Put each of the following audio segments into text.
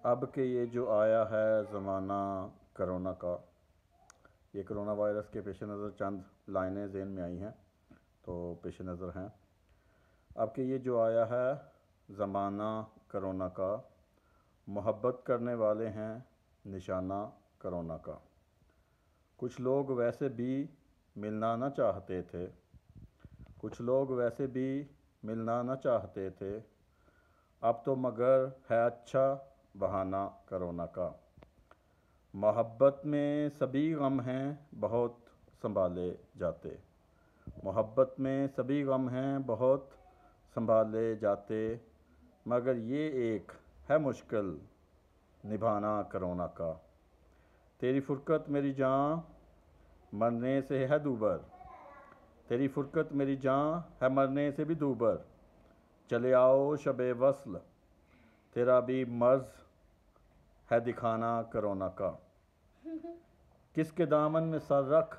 अब के ये जो आया है ज़माना करोना का, ये करोना वायरस के पेश नज़र चंद लाइनें ज़हन में आई हैं तो पेश नज़र हैं। अब के ये जो आया है ज़माना करोना का, मोहब्बत करने वाले हैं निशाना करोना का। कुछ लोग वैसे भी मिलना न चाहते थे, कुछ लोग वैसे भी मिलना न चाहते थे, अब तो मगर है अच्छा बहाना करोना का। मोहब्बत में सभी गम हैं बहुत संभाले जाते, मोहब्बत में सभी गम हैं बहुत संभाले जाते, मगर ये एक है मुश्किल निभाना करोना का। तेरी फुरकत मेरी जान मरने से है दूबर, तेरी फुरकत मेरी जान है मरने से भी दूबर, चले आओ शबे वस्ल तेरा भी मर्ज है दिखाना करोना का। किसके दामन में सर रख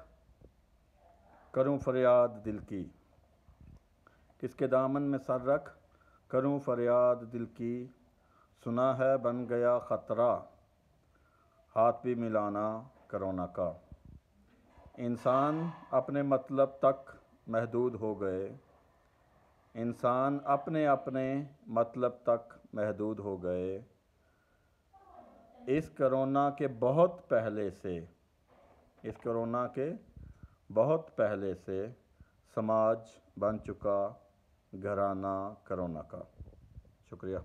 करूं फरियाद दिल की, किसके दामन में सर रख करूं फरियाद दिल की, सुना है बन गया ख़तरा हाथ भी मिलाना करोना का। इंसान अपने मतलब तक महदूद हो गए, इंसान अपने अपने मतलब तक महदूद हो गए, इस कोरोना के बहुत पहले से, इस कोरोना के बहुत पहले से समाज बन चुका घराना करोना का। शुक्रिया।